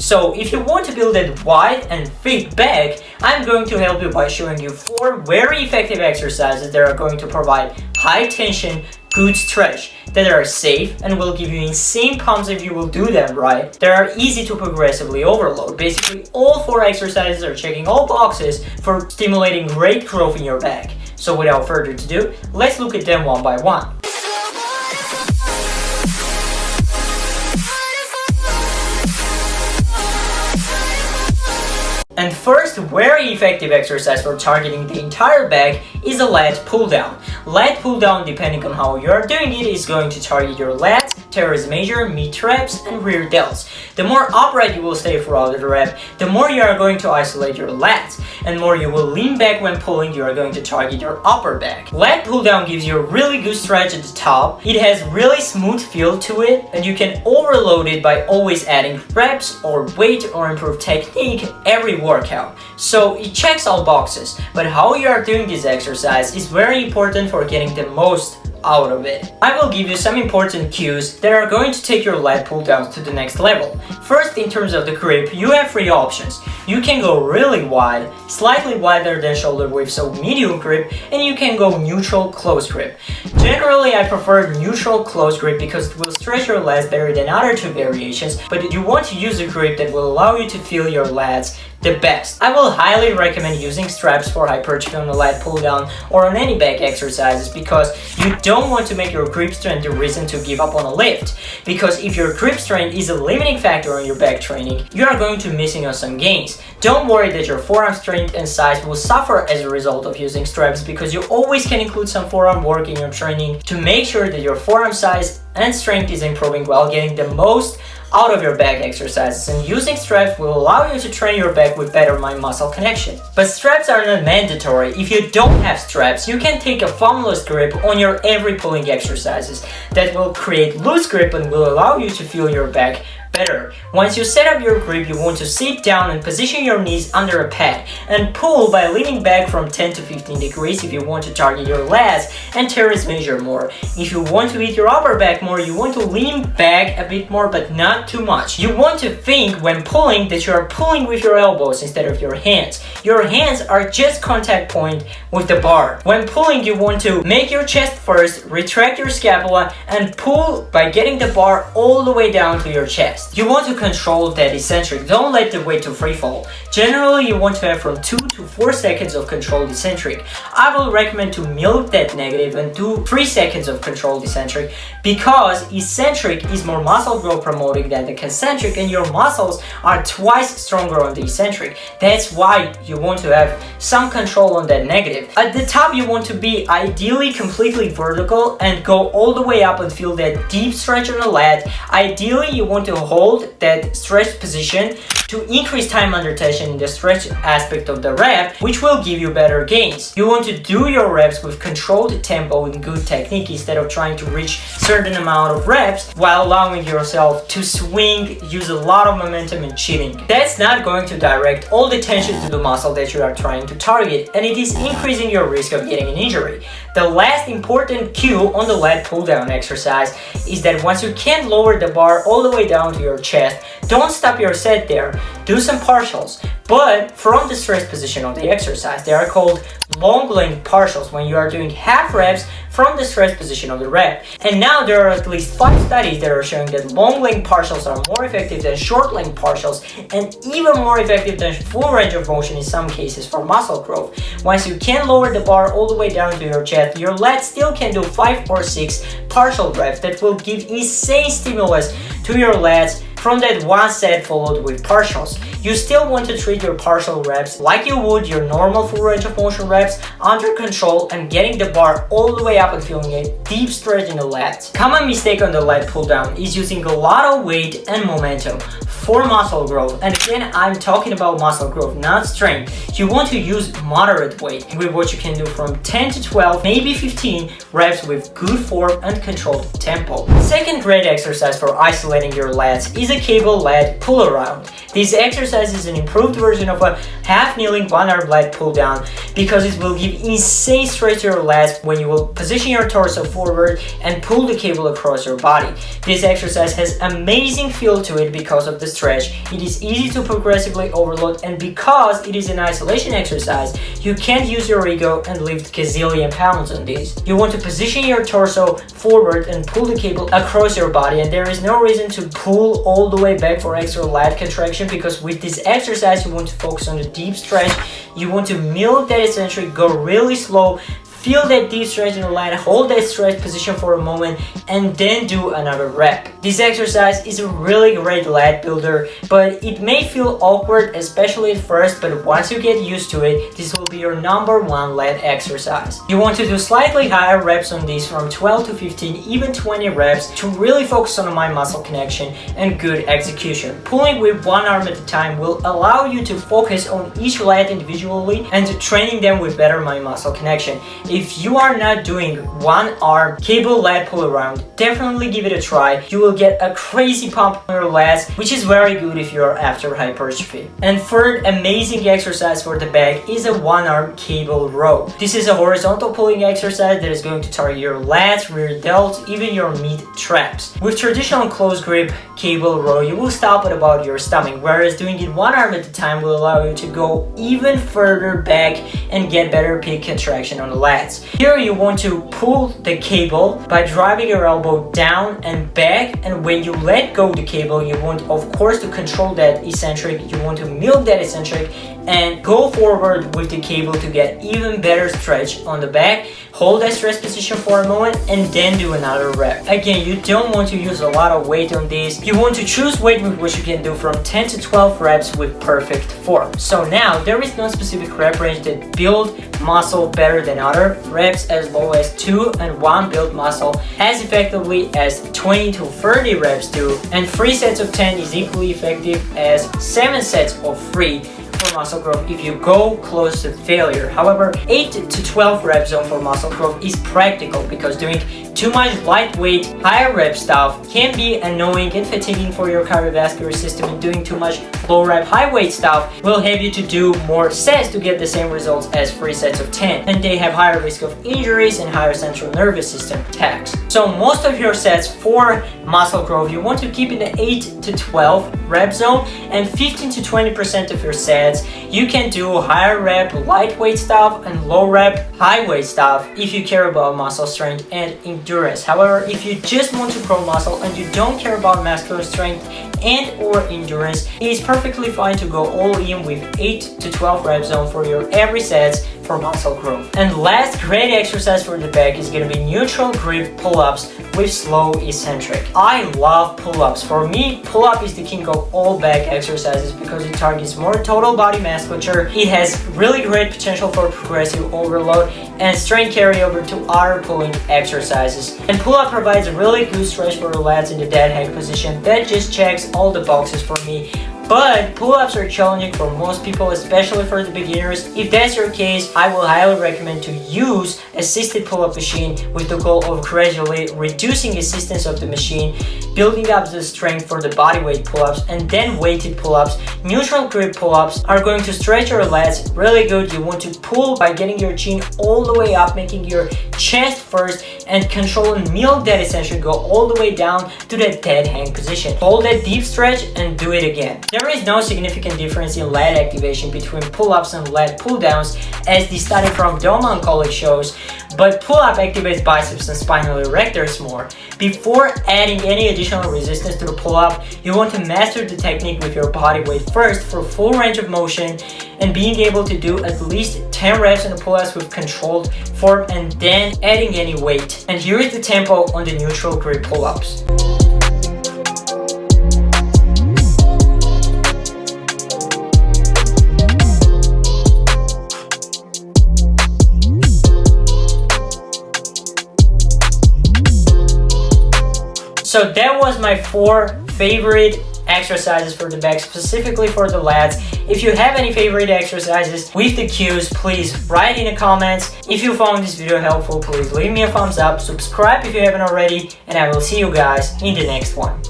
So if you want to build a wide and fit back, I'm going to help you by showing you 4 very effective exercises that are going to provide high tension, good stretch, that are safe and will give you insane pumps if you will do them right. They are easy to progressively overload. Basically, all 4 exercises are checking all boxes for stimulating great growth in your back. So without further ado, let's look at them one by one. And first very effective exercise for targeting the entire back is a lat pull down. Lat pull down, depending on how you are doing it, is going to target your lats, teres major, mid traps, and rear delts. The more upright you will stay throughout the rep, the more you are going to isolate your lats, and more you will lean back when pulling, you are going to target your upper back. Lat pull down gives you a really good stretch at the top. It has really smooth feel to it, and you can overload it by always adding reps or weight or improve technique every workout. So it checks all boxes, but how you are doing this exercise is very important for getting the most out of it. I will give you some important cues that are going to take your lat pull downs to the next level. First, in terms of the grip, you have 3 options. You can go really wide, slightly wider than shoulder width, so medium grip, and you can go neutral close grip. Generally, I prefer neutral close grip because it will stretch your lats better than other 2 variations, but you want to use a grip that will allow you to feel your lats the best. I will highly recommend using straps for hypertrophy on the lat pull down or on any back exercises because you don't want to make your grip strength the reason to give up on a lift. Because if your grip strength is a limiting factor on your back training, you are going to missing on some gains. Don't worry that your forearm strength and size will suffer as a result of using straps because you always can include some forearm work in your training to make sure that your forearm size and strength is improving while getting the most out of your back exercises, and using straps will allow you to train your back with better mind-muscle connection. But straps are not mandatory. If you don't have straps, you can take a thumbless grip on your every pulling exercises that will create loose grip and will allow you to feel your back better. Once you set up your grip, you want to sit down and position your knees under a pad and pull by leaning back from 10 to 15 degrees if you want to target your lats and teres major more. If you want to hit your upper back more, you want to lean back a bit more but not too much. You want to think when pulling that you are pulling with your elbows instead of your hands. Your hands are just contact point with the bar. When pulling, you want to make your chest first, retract your scapula, and pull by getting the bar all the way down to your chest. You want to control that eccentric. Don't let the weight to free fall. Generally, you want to have from 2 to 4 seconds of controlled eccentric. I will recommend to milk that negative and do 3 seconds of controlled eccentric because eccentric is more muscle growth promoting than the concentric, and your muscles are twice stronger on the eccentric. That's why you want to have some control on that negative. At the top, you want to be ideally completely vertical and go all the way up and feel that deep stretch on the lat. Ideally, you want to hold that stretch position to increase time under tension in the stretch aspect of the rep, which will give you better gains. You want to do your reps with controlled tempo and good technique instead of trying to reach certain amount of reps while allowing yourself to swing, use a lot of momentum and cheating. That's not going to direct all the tension to the muscle that you are trying to target, and it is increasing your risk of getting an injury. The last important cue on the lat pull down exercise is that once you can't lower the bar all the way down to your chest, don't stop your set there. Do some partials, but from the stretch position of the exercise. They are called long length partials when you are doing half reps from the stretch position of the rep. And now there are at least 5 studies that are showing that long length partials are more effective than short length partials and even more effective than full range of motion in some cases for muscle growth. Once you can lower the bar all the way down to your chest, your lats still can do 5 or 6 partial reps that will give insane stimulus to your lats from that one set followed with partials. You still want to treat your partial reps like you would your normal full range of motion reps, under control and getting the bar all the way up and feeling a deep stretch in the lats. Common mistake on the lat pull down is using a lot of weight and momentum for muscle growth. And again, I'm talking about muscle growth, not strength. You want to use moderate weight with what you can do from 10 to 12, maybe 15 reps with good form and controlled tempo. Second great exercise for isolating your lats is a cable lat pull around. This exercise is an improved version of a half kneeling one arm lat pull down because it will give insane stretch to your lats when you will position your torso forward and pull the cable across your body. This exercise has amazing feel to it because of the stretch. It is easy to progressively overload, and because it is an isolation exercise, you can't use your ego and lift gazillion pounds on this. You want to position your torso forward and pull the cable across your body, and there is no reason to pull all the way back for extra lat contraction, because with this exercise you want to focus on the deep stretch. You want to milk that eccentric, go really slow, feel that deep stretch in the lat, hold that stretch position for a moment, and then do another rep. This exercise is a really great lat builder, but it may feel awkward, especially at first, but once you get used to it, this will be your number one lat exercise. You want to do slightly higher reps on this, from 12 to 15, even 20 reps, to really focus on the mind-muscle connection and good execution. Pulling with one arm at a time will allow you to focus on each lat individually and to training them with better mind-muscle connection. If you are not doing one arm cable lat pull around, definitely give it a try. You will get a crazy pump on your lats, which is very good if you're after hypertrophy. And third amazing exercise for the back is a one arm cable row. This is a horizontal pulling exercise that is going to target your lats, rear delts, even your mid traps. With traditional close grip cable row, you will stop at about your stomach, whereas doing it one arm at a time will allow you to go even further back and get better peak contraction on the lats. Here you want to pull the cable by driving your elbow down and back, and when you let go the cable, you want of course to control that eccentric. You want to milk that eccentric and go forward with the cable to get even better stretch on the back. Hold that stretch position for a moment and then do another rep. Again, you don't want to use a lot of weight on this. You want to choose weight with which you can do from 10 to 12 reps with perfect form. So now there is no specific rep range that build muscle better than other. Reps as low as 2 and 1 build muscle as effectively as 20 to 30 reps do, and 3 sets of 10 is equally effective as 7 sets of 3 for muscle growth if you go close to failure. However, 8 to 12 rep zone for muscle growth is practical, because doing too much lightweight, higher rep stuff can be annoying and fatiguing for your cardiovascular system, and doing too much low rep, high weight stuff will have you to do more sets to get the same results as 3 sets of 10, and they have higher risk of injuries and higher central nervous system attacks. So most of your sets for muscle growth you want to keep in the 8 to 12 rep zone, and 15 to 20% of your sets you can do higher rep lightweight stuff and low rep high weight stuff if you care about muscle strength and endurance. However, if you just want to grow muscle and you don't care about muscular strength and or endurance, it is perfectly fine to go all in with 8 to 12 rep zone for your every sets for muscle growth. And last great exercise for the back is going to be neutral grip pull-ups with slow eccentric. I love pull-ups. For me, pull-up is the king of all back exercises because it targets more total body musculature. It has really great potential for progressive overload and strength carryover to other pulling exercises. And pull-up provides a really good stretch for the lats in the dead hang position. That just checks all the boxes for me. But pull-ups are challenging for most people, especially for the beginners. If that's your case, I will highly recommend to use assisted pull-up machine with the goal of gradually reducing assistance of the machine, building up the strength for the bodyweight pull-ups, and then weighted pull-ups. Neutral grip pull-ups are going to stretch your lats really good. You want to pull by getting your chin all the way up, making your chest first, and control and milk that eccentric, go all the way down to that dead hang position. Hold that deep stretch and do it again. There is no significant difference in lat activation between pull-ups and lat pull-downs, as the study from Doman College shows, but pull-up activates biceps and spinal erectors more. Before adding any additional resistance to the pull-up, you want to master the technique with your body weight first for full range of motion and being able to do at least 10 reps on the pull-ups with controlled form, and then adding any weight. And here is the tempo on the neutral grip pull-ups. So that was my 4 favorite exercises for the back, specifically for the lats. If you have any favorite exercises with the cues, please write in the comments. If you found this video helpful, please leave me a thumbs up, subscribe if you haven't already, and I will see you guys in the next one.